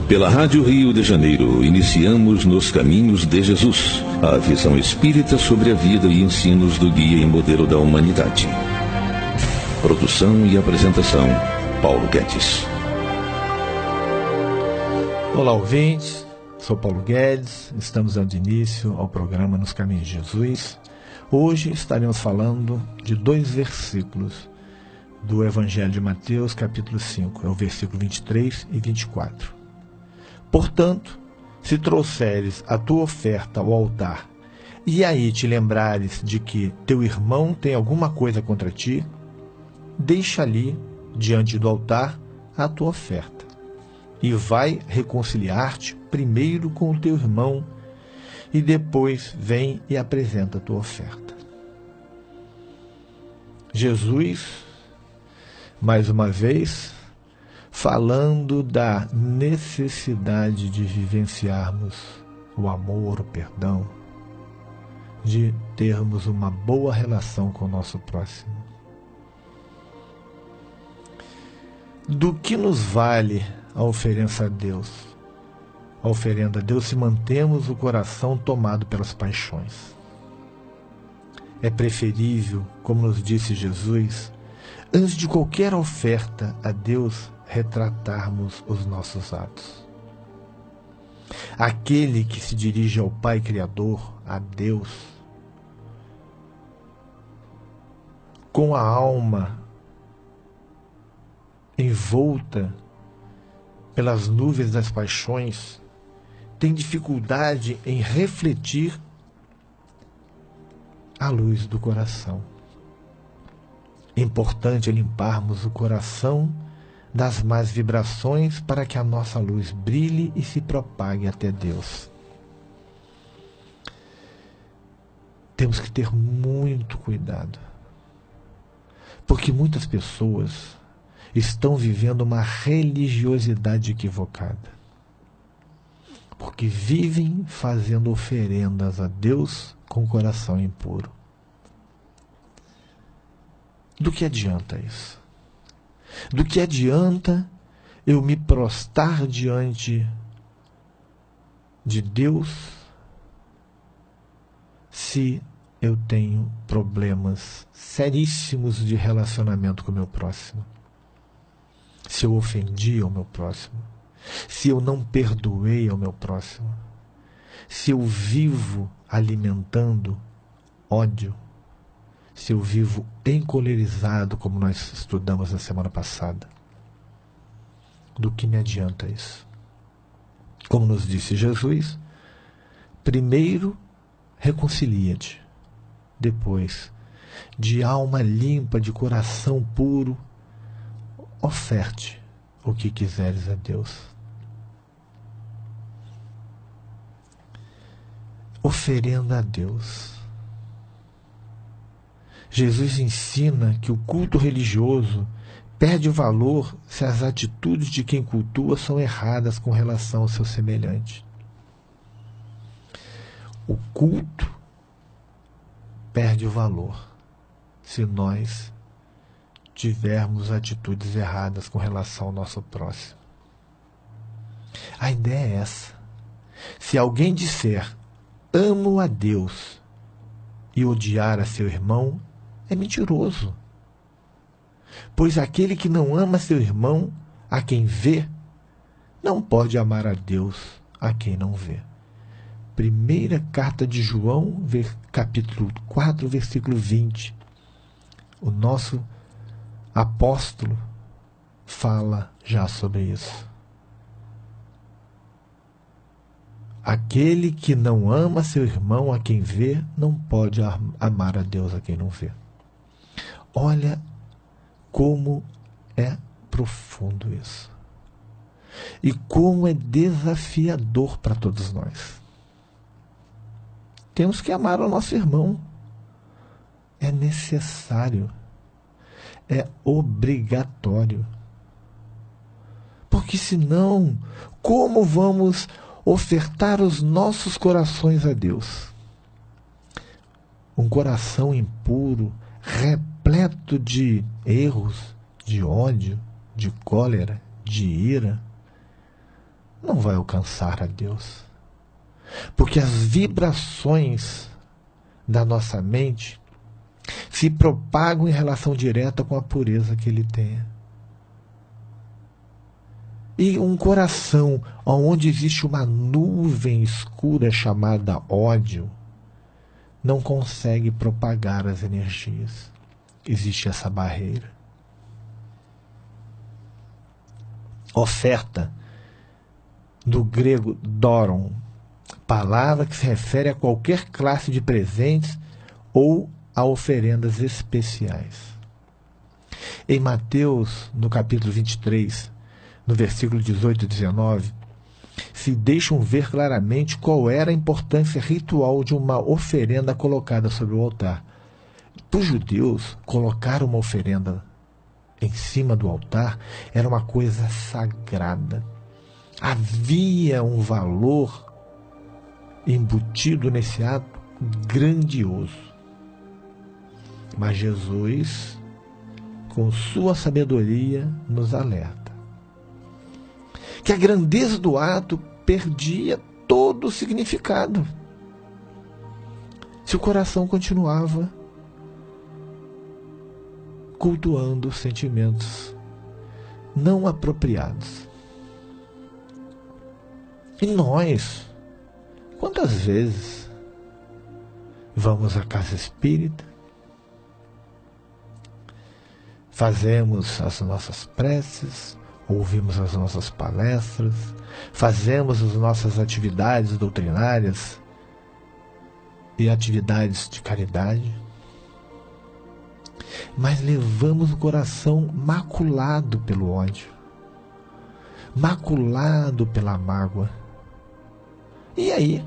Pela Rádio Rio de Janeiro, iniciamos Nos Caminhos de Jesus, a visão espírita sobre a vida e ensinos do guia e modelo da humanidade. Produção e apresentação, Paulo Guedes. Olá, ouvintes. Sou Paulo Guedes. Estamos dando início ao programa Nos Caminhos de Jesus. Hoje estaremos falando de 2 versículos do Evangelho de Mateus, capítulo 5. É o versículo 23 e 24. Portanto, se trouxeres a tua oferta ao altar, e aí te lembrares de que teu irmão tem alguma coisa contra ti, deixa ali, diante do altar, a tua oferta, e vai reconciliar-te primeiro com o teu irmão, e depois vem e apresenta a tua oferta. Jesus, mais uma vez, falando da necessidade de vivenciarmos o amor, o perdão, de termos uma boa relação com o nosso próximo. Do que nos vale a oferenda a Deus? A oferenda a Deus se mantemos o coração tomado pelas paixões. É preferível, como nos disse Jesus, antes de qualquer oferta a Deus, retratarmos os nossos atos. Aquele que se dirige ao Pai Criador, a Deus, com a alma envolta pelas nuvens das paixões, tem dificuldade em refletir a luz do coração. É importante limparmos o coração das más vibrações para que a nossa luz brilhe e se propague até Deus. Temos que ter muito cuidado, porque muitas pessoas estão vivendo uma religiosidade equivocada, porque vivem fazendo oferendas a Deus com o coração impuro. Do que adianta isso? Do que adianta eu me prostrar diante de Deus se eu tenho problemas seríssimos de relacionamento com o meu próximo? Se eu ofendi ao meu próximo? Se eu não perdoei ao meu próximo? Se eu vivo alimentando ódio? Se eu vivo encolerizado, como nós estudamos na semana passada? Do que me adianta isso? Como nos disse Jesus, primeiro reconcilia-te, depois, de alma limpa, de coração puro, oferte o que quiseres a Deus. Oferenda a Deus. Jesus ensina que o culto religioso perde o valor se as atitudes de quem cultua são erradas com relação ao seu semelhante. O culto perde o valor se nós tivermos atitudes erradas com relação ao nosso próximo. A ideia é essa. Se alguém disser, amo a Deus, e odiar a seu irmão, é mentiroso. Pois aquele que não ama seu irmão, a quem vê, não pode amar a Deus, a quem não vê. Primeira carta de João, capítulo 4, versículo 20. O nosso apóstolo fala já sobre isso. Aquele que não ama seu irmão, a quem vê, não pode amar a Deus, a quem não vê. Olha como é profundo isso. E como é desafiador para todos nós. Temos que amar o nosso irmão. É necessário. É obrigatório. Porque senão, como vamos ofertar os nossos corações a Deus? Um coração impuro, repleto de erros, de ódio, de cólera, de ira, não vai alcançar a Deus. Porque as vibrações da nossa mente se propagam em relação direta com a pureza que ele tem. E um coração onde existe uma nuvem escura chamada ódio não consegue propagar as energias. Existe essa barreira. Oferta, do grego doron, palavra que se refere a qualquer classe de presentes ou a oferendas especiais. Em Mateus, no capítulo 23, no versículo 18 e 19, se deixam ver claramente qual era a importância ritual de uma oferenda colocada sobre o altar. Para os judeus, colocar uma oferenda em cima do altar era uma coisa sagrada. Havia um valor embutido nesse ato grandioso. Mas Jesus, com sua sabedoria, nos alerta que a grandeza do ato perdia todo o significado se o coração continuava cultuando sentimentos não apropriados. E nós, quantas vezes vamos à casa espírita, fazemos as nossas preces, ouvimos as nossas palestras, fazemos as nossas atividades doutrinárias e atividades de caridade, mas levamos o coração maculado pelo ódio, maculado pela mágoa. E aí,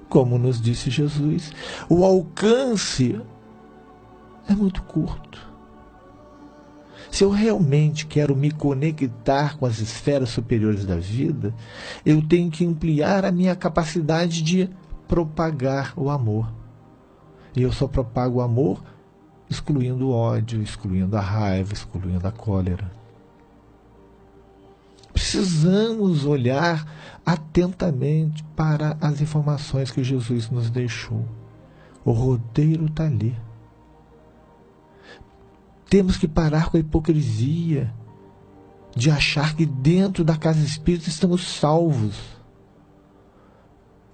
como nos disse Jesus, o alcance é muito curto. Se eu realmente quero me conectar com as esferas superiores da vida, eu tenho que ampliar a minha capacidade de propagar o amor. E eu só propago o amor excluindo o ódio, excluindo a raiva, excluindo a cólera. Precisamos olhar atentamente para as informações que Jesus nos deixou. O roteiro está ali. Temos que parar com a hipocrisia de achar que dentro da casa espírita estamos salvos.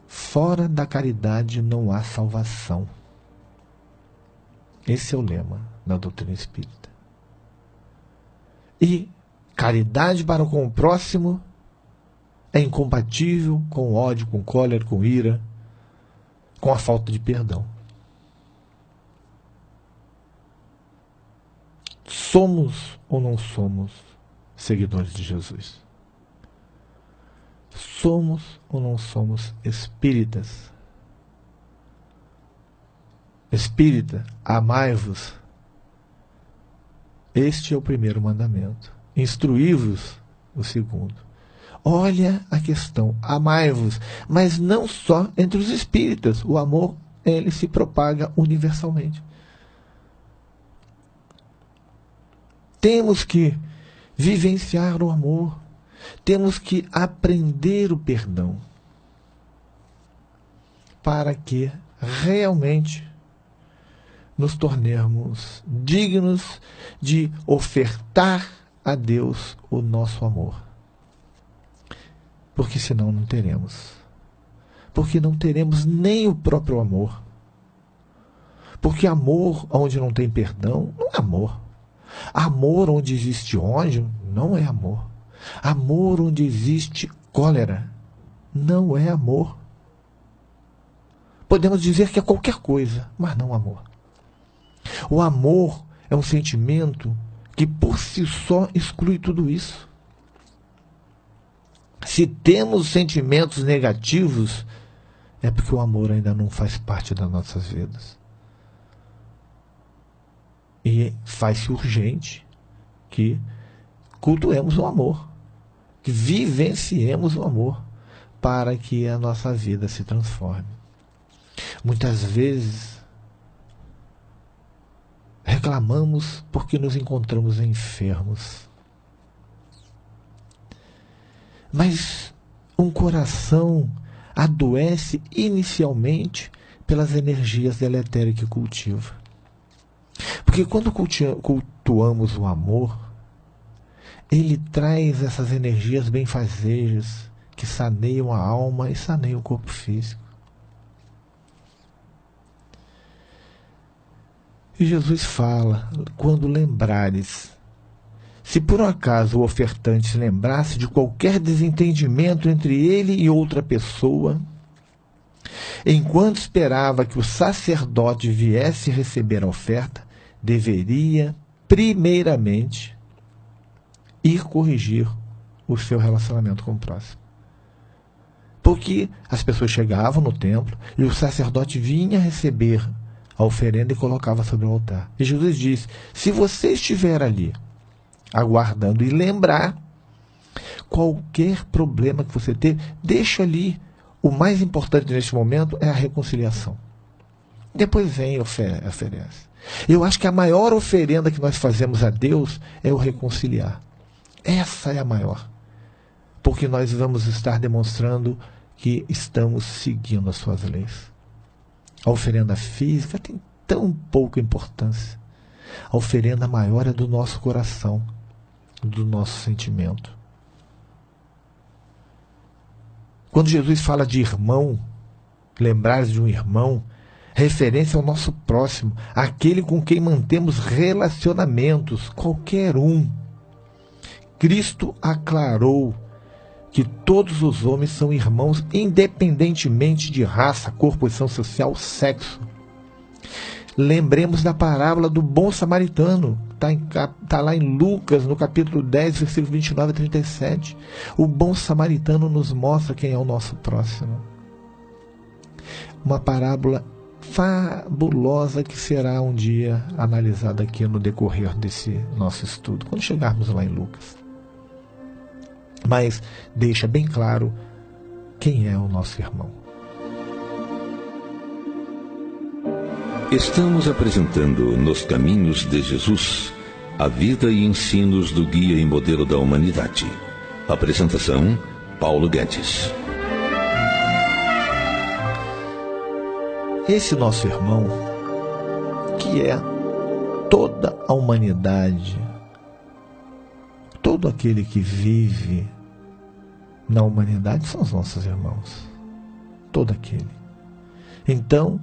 Fora da caridade não há salvação. Esse é o lema da doutrina espírita. E caridade para com o próximo é incompatível com ódio, com cólera, com ira, com a falta de perdão. Somos ou não somos seguidores de Jesus? Somos ou não somos espíritas? Espírita, amai-vos. Este é o primeiro mandamento. Instruí-vos, o segundo. Olha a questão, amai-vos, mas não só entre os espíritas. O amor, ele se propaga universalmente. Temos que vivenciar o amor. Temos que aprender o perdão. Para que realmente nos tornemos dignos de ofertar a Deus o nosso amor. Porque senão não teremos. Porque não teremos nem o próprio amor. Porque amor onde não tem perdão não é amor. Amor onde existe ódio não é amor. Amor onde existe cólera não é amor. Podemos dizer que é qualquer coisa, mas não amor. O amor é um sentimento que por si só exclui tudo isso. Se temos sentimentos negativos, é porque o amor ainda não faz parte das nossas vidas. E faz-se urgente que cultuemos o amor, que vivenciemos o amor, para que a nossa vida se transforme. Muitas vezes reclamamos porque nos encontramos enfermos. Mas um coração adoece inicialmente pelas energias deletérias que cultiva. Porque quando cultuamos o amor, ele traz essas energias benfazejas que saneiam a alma e saneiam o corpo físico. E Jesus fala, quando lembrares, se por um acaso o ofertante se lembrasse de qualquer desentendimento entre ele e outra pessoa, enquanto esperava que o sacerdote viesse receber a oferta, deveria, primeiramente, ir corrigir o seu relacionamento com o próximo. Porque as pessoas chegavam no templo e o sacerdote vinha receber a oferenda e colocava sobre o altar. E Jesus diz, se você estiver ali, aguardando e lembrar, qualquer problema que você ter, deixa ali. O mais importante neste momento é a reconciliação. Depois vem e oferece. Eu acho que a maior oferenda que nós fazemos a Deus é o reconciliar. Essa é a maior. Porque nós vamos estar demonstrando que estamos seguindo as suas leis. A oferenda física tem tão pouca importância. A oferenda maior é do nosso coração, do nosso sentimento. Quando Jesus fala de irmão, lembrar de um irmão, referência ao nosso próximo, aquele com quem mantemos relacionamentos, qualquer um. Cristo aclarou que todos os homens são irmãos, independentemente de raça, cor, posição social, sexo. Lembremos da parábola do bom samaritano. Está lá em Lucas, no capítulo 10, versículos 29 a 37. O bom samaritano nos mostra quem é o nosso próximo. Uma parábola fabulosa que será um dia analisada aqui no decorrer desse nosso estudo, quando chegarmos lá em Lucas. Mas deixa bem claro quem é o nosso irmão. Estamos apresentando Nos Caminhos de Jesus, a vida e ensinos do guia e modelo da humanidade. Apresentação, Paulo Guedes. Esse nosso irmão, que é toda a humanidade, todo aquele que vive na humanidade são os nossos irmãos. Todo aquele. Então,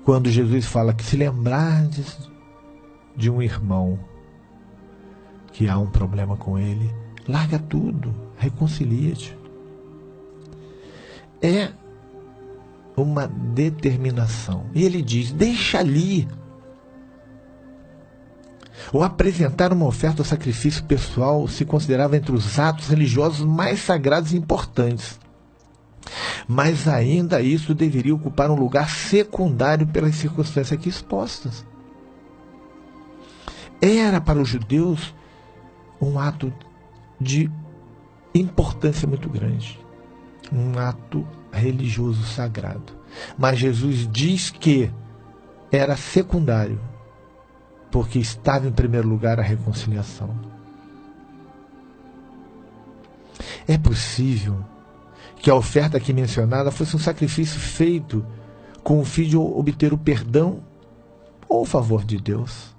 quando Jesus fala que se lembrardes de um irmão que há um problema com ele, larga tudo, reconcilia-te. É uma determinação. E ele diz, deixa ali. O apresentar uma oferta ou sacrifício pessoal se considerava entre os atos religiosos mais sagrados e importantes. Mas ainda isso deveria ocupar um lugar secundário pelas circunstâncias aqui expostas. Era para os judeus um ato de importância muito grande. Um ato religioso sagrado. Mas Jesus diz que era secundário, porque estava em primeiro lugar a reconciliação. É possível que a oferta aqui mencionada fosse um sacrifício feito com o fim de obter o perdão ou o favor de Deus.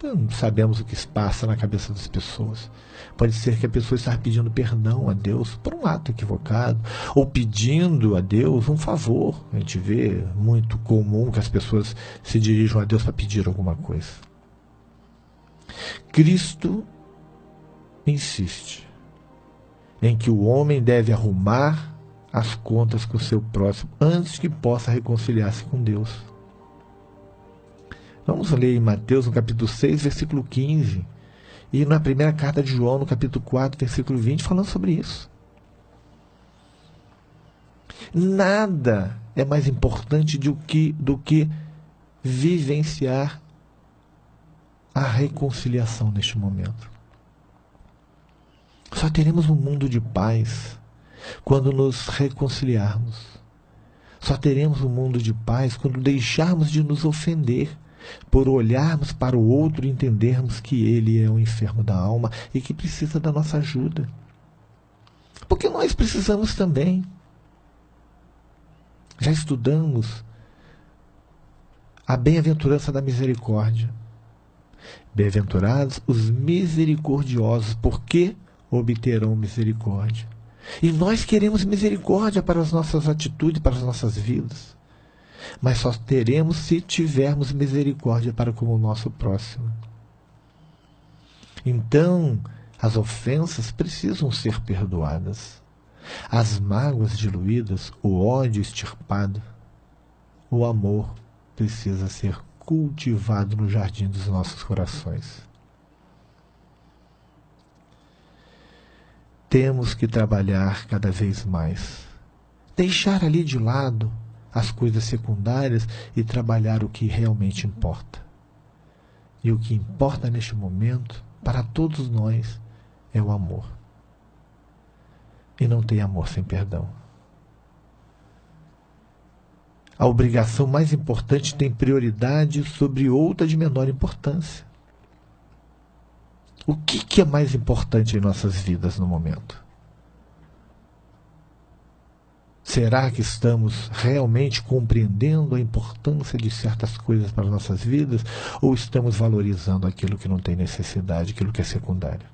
Não sabemos o que se passa na cabeça das pessoas. Pode ser que a pessoa esteja pedindo perdão a Deus por um ato equivocado, ou pedindo a Deus um favor. A gente vê muito comum que as pessoas se dirijam a Deus para pedir alguma coisa. Cristo insiste em que o homem deve arrumar as contas com o seu próximo antes que possa reconciliar-se com Deus. Vamos ler em Mateus, no capítulo 6, versículo 15, e na primeira carta de João, no capítulo 4, versículo 20, falando sobre isso. Nada é mais importante do que vivenciar a reconciliação neste momento. Só teremos um mundo de paz quando nos reconciliarmos. Só teremos um mundo de paz quando deixarmos de nos ofender, por olharmos para o outro e entendermos que ele é um enfermo da alma e que precisa da nossa ajuda. Porque nós precisamos também. Já estudamos a bem-aventurança da misericórdia. Bem-aventurados os misericordiosos, porque obterão misericórdia. E nós queremos misericórdia para as nossas atitudes, para as nossas vidas. Mas só teremos se tivermos misericórdia para com o nosso próximo. Então, as ofensas precisam ser perdoadas. As mágoas diluídas, o ódio extirpado, o amor precisa ser cultivado no jardim dos nossos corações. Temos que trabalhar cada vez mais. Deixar ali de lado as coisas secundárias e trabalhar o que realmente importa. E o que importa neste momento, para todos nós, é o amor. E não tem amor sem perdão. A obrigação mais importante tem prioridade sobre outra de menor importância. O que é mais importante em nossas vidas no momento? Será que estamos realmente compreendendo a importância de certas coisas para as nossas vidas? Ou estamos valorizando aquilo que não tem necessidade, aquilo que é secundário?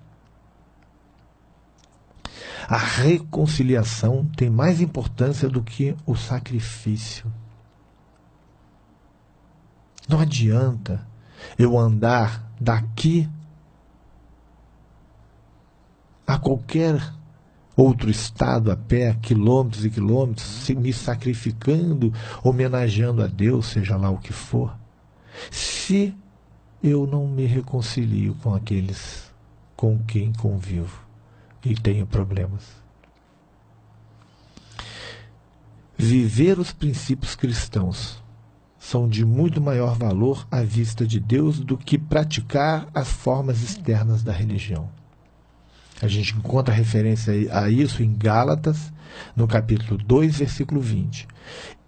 A reconciliação tem mais importância do que o sacrifício. Não adianta eu andar daqui a qualquer outro estado a pé, quilômetros e quilômetros, me sacrificando, homenageando a Deus, seja lá o que for, se eu não me reconcilio com aqueles com quem convivo e tenho problemas. Viver os princípios cristãos são de muito maior valor à vista de Deus do que praticar as formas externas da religião. A gente encontra referência a isso em Gálatas, no capítulo 2, versículo 20.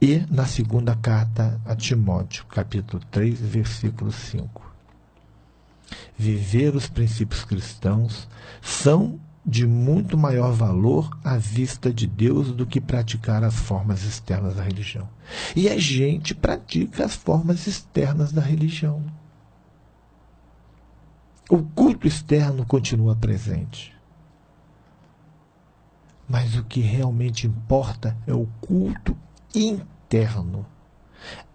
E na segunda carta a Timóteo, capítulo 3, versículo 5. Viver os princípios cristãos são de muito maior valor à vista de Deus do que praticar as formas externas da religião. E a gente pratica as formas externas da religião. O culto externo continua presente. Mas o que realmente importa é o culto interno.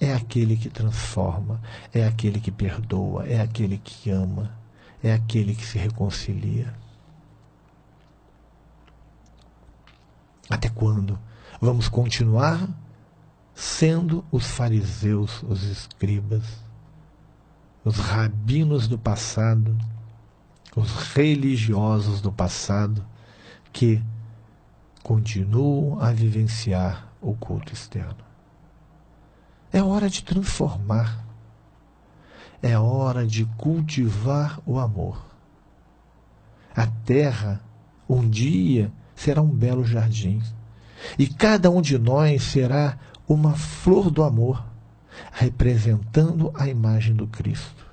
É aquele que transforma, é aquele que perdoa, é aquele que ama, é aquele que se reconcilia. Até quando vamos continuar sendo os fariseus, os escribas, os rabinos do passado, os religiosos do passado, que continuam a vivenciar o culto externo? É hora de transformar. É hora de cultivar o amor. A terra, um dia, será um belo jardim. E cada um de nós será uma flor do amor, representando a imagem do Cristo.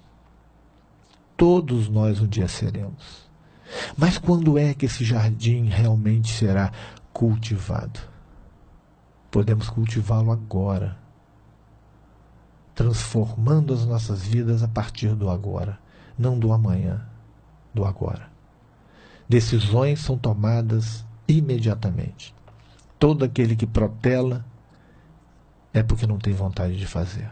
Todos nós um dia seremos. Mas quando é que esse jardim realmente será cultivado? Podemos cultivá-lo agora, transformando as nossas vidas a partir do agora, não do amanhã, do agora. Decisões são tomadas imediatamente. Todo aquele que protela é porque não tem vontade de fazer.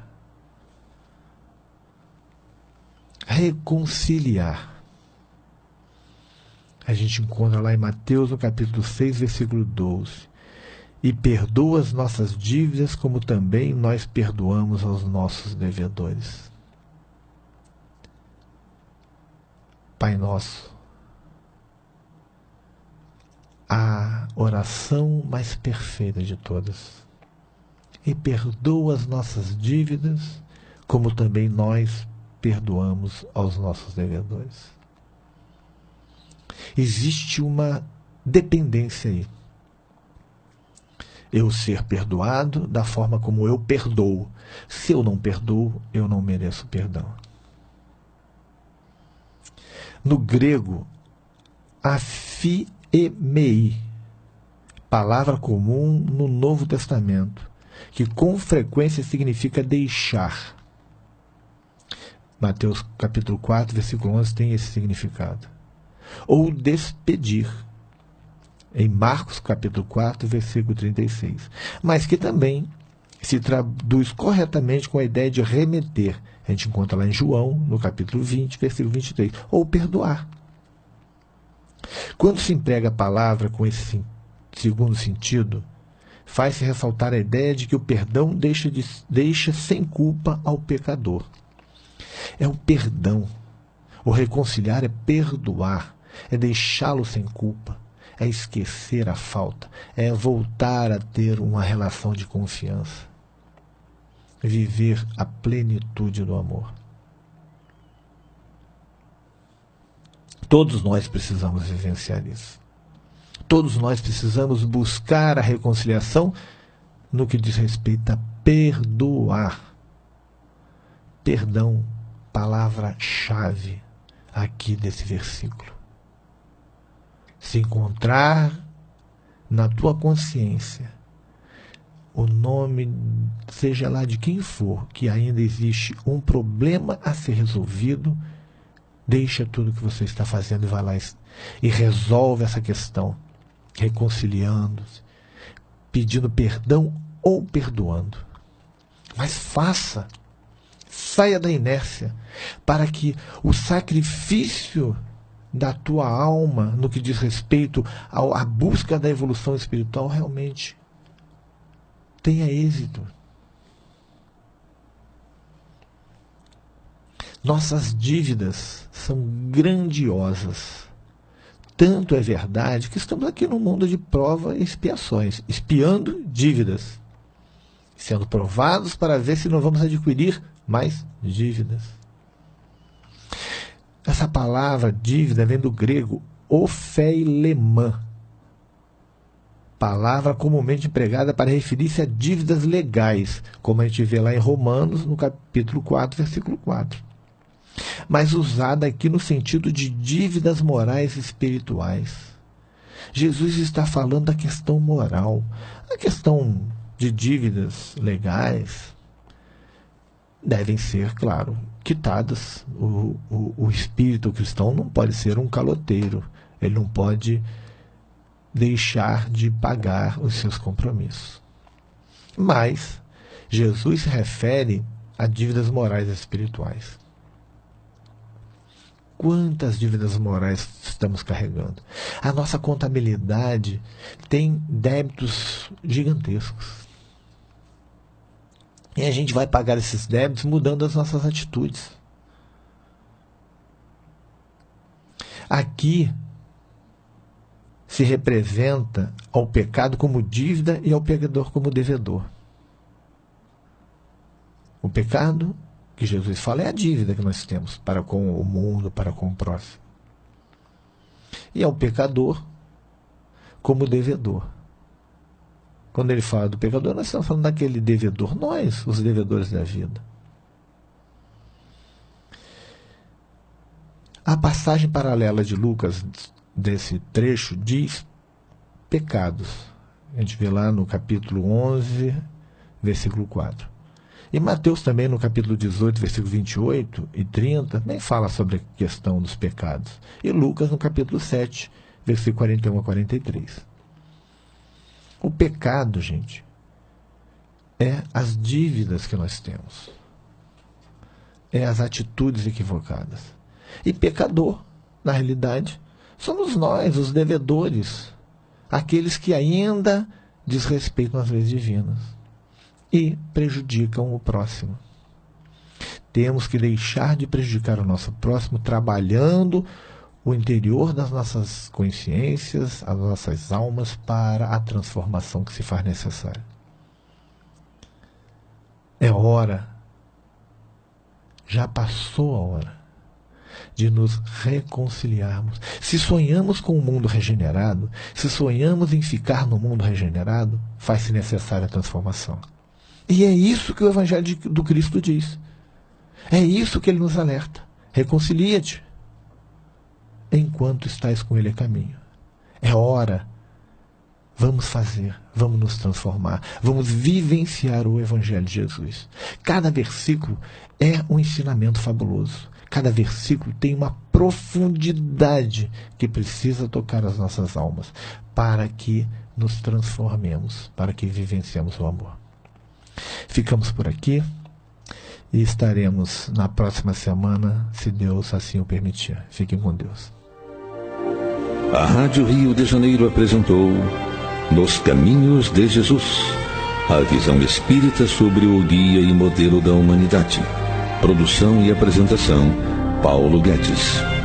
Reconciliar. A gente encontra lá em Mateus, no capítulo 6, versículo 12. E perdoa as nossas dívidas, como também nós perdoamos aos nossos devedores. Pai nosso, a oração mais perfeita de todas. E perdoa as nossas dívidas, como também nós perdoamos aos nossos devedores. Existe uma dependência aí. Eu ser perdoado da forma como eu perdoo. Se eu não perdoo, eu não mereço perdão. No grego, afiemei palavra comum no Novo Testamento, que com frequência significa deixar. Mateus capítulo 4, versículo 11 tem esse significado. Ou despedir, em Marcos capítulo 4, versículo 36. Mas que também se traduz corretamente com a ideia de remeter. A gente encontra lá em João, no capítulo 20, versículo 23. Ou perdoar. Quando se emprega a palavra com esse segundo sentido, faz-se ressaltar a ideia de que o perdão deixa sem culpa ao pecador. É o perdão. O reconciliar é perdoar, é deixá-lo sem culpa, é esquecer a falta, é voltar a ter uma relação de confiança, viver a plenitude do amor. Todos nós precisamos vivenciar isso. Todos nós precisamos buscar a reconciliação no que diz respeito a perdoar. Perdão, palavra-chave aqui desse versículo. Se encontrar na tua consciência o nome, seja lá de quem for, que ainda existe um problema a ser resolvido, deixa tudo que você está fazendo e vai lá e resolve essa questão, reconciliando-se, pedindo perdão ou perdoando. Mas faça, saia da inércia, para que o sacrifício da tua alma, no que diz respeito à busca da evolução espiritual, realmente tenha êxito. Nossas dívidas são grandiosas. Tanto é verdade que estamos aqui no mundo de prova e expiações, expiando dívidas, sendo provados para ver se não vamos adquirir mais dívidas. Essa palavra dívida vem do grego ofeilemã, palavra comumente empregada para referir-se a dívidas legais, como a gente vê lá em Romanos, no capítulo 4, versículo 4. Mas usada aqui no sentido de dívidas morais e espirituais. Jesus está falando da questão moral. A questão de dívidas legais devem ser, claro, quitadas. O espírito cristão não pode ser um caloteiro. Ele não pode deixar de pagar os seus compromissos. Mas Jesus se refere a dívidas morais e espirituais. Quantas dívidas morais estamos carregando? A nossa contabilidade tem débitos gigantescos. E a gente vai pagar esses débitos mudando as nossas atitudes. Aqui se representa ao pecado como dívida e ao pecador como devedor. O pecado que Jesus fala é a dívida que nós temos para com o mundo, para com o próximo. E ao pecador como devedor. Quando ele fala do pecador, nós estamos falando daquele devedor, nós, os devedores da vida. A passagem paralela de Lucas, desse trecho, diz pecados. A gente vê lá no capítulo 11, versículo 4. E Mateus também, no capítulo 18, versículo 28 e 30, também fala sobre a questão dos pecados. E Lucas, no capítulo 7, versículo 41 a 43. O pecado, gente, é as dívidas que nós temos. É as atitudes equivocadas. E pecador, na realidade, somos nós, os devedores, aqueles que ainda desrespeitam as leis divinas e prejudicam o próximo. Temos que deixar de prejudicar o nosso próximo trabalhando o interior das nossas consciências, as nossas almas, para a transformação que se faz necessária. É hora, já passou a hora, de nos reconciliarmos. Se sonhamos com um mundo regenerado, se sonhamos em ficar no mundo regenerado, faz-se necessária a transformação. E é isso que o Evangelho do Cristo diz. É isso que ele nos alerta. Reconcilia-te enquanto estás com ele a caminho. É hora. Vamos fazer, vamos nos transformar, vamos vivenciar o Evangelho de Jesus. Cada versículo é um ensinamento fabuloso. Cada versículo tem uma profundidade que precisa tocar as nossas almas para que nos transformemos, para que vivenciemos o amor. Ficamos por aqui e estaremos na próxima semana, se Deus assim o permitir. Fiquem com Deus. A Rádio Rio de Janeiro apresentou Nos Caminhos de Jesus, a visão espírita sobre o guia e modelo da humanidade. Produção e apresentação, Paulo Guedes.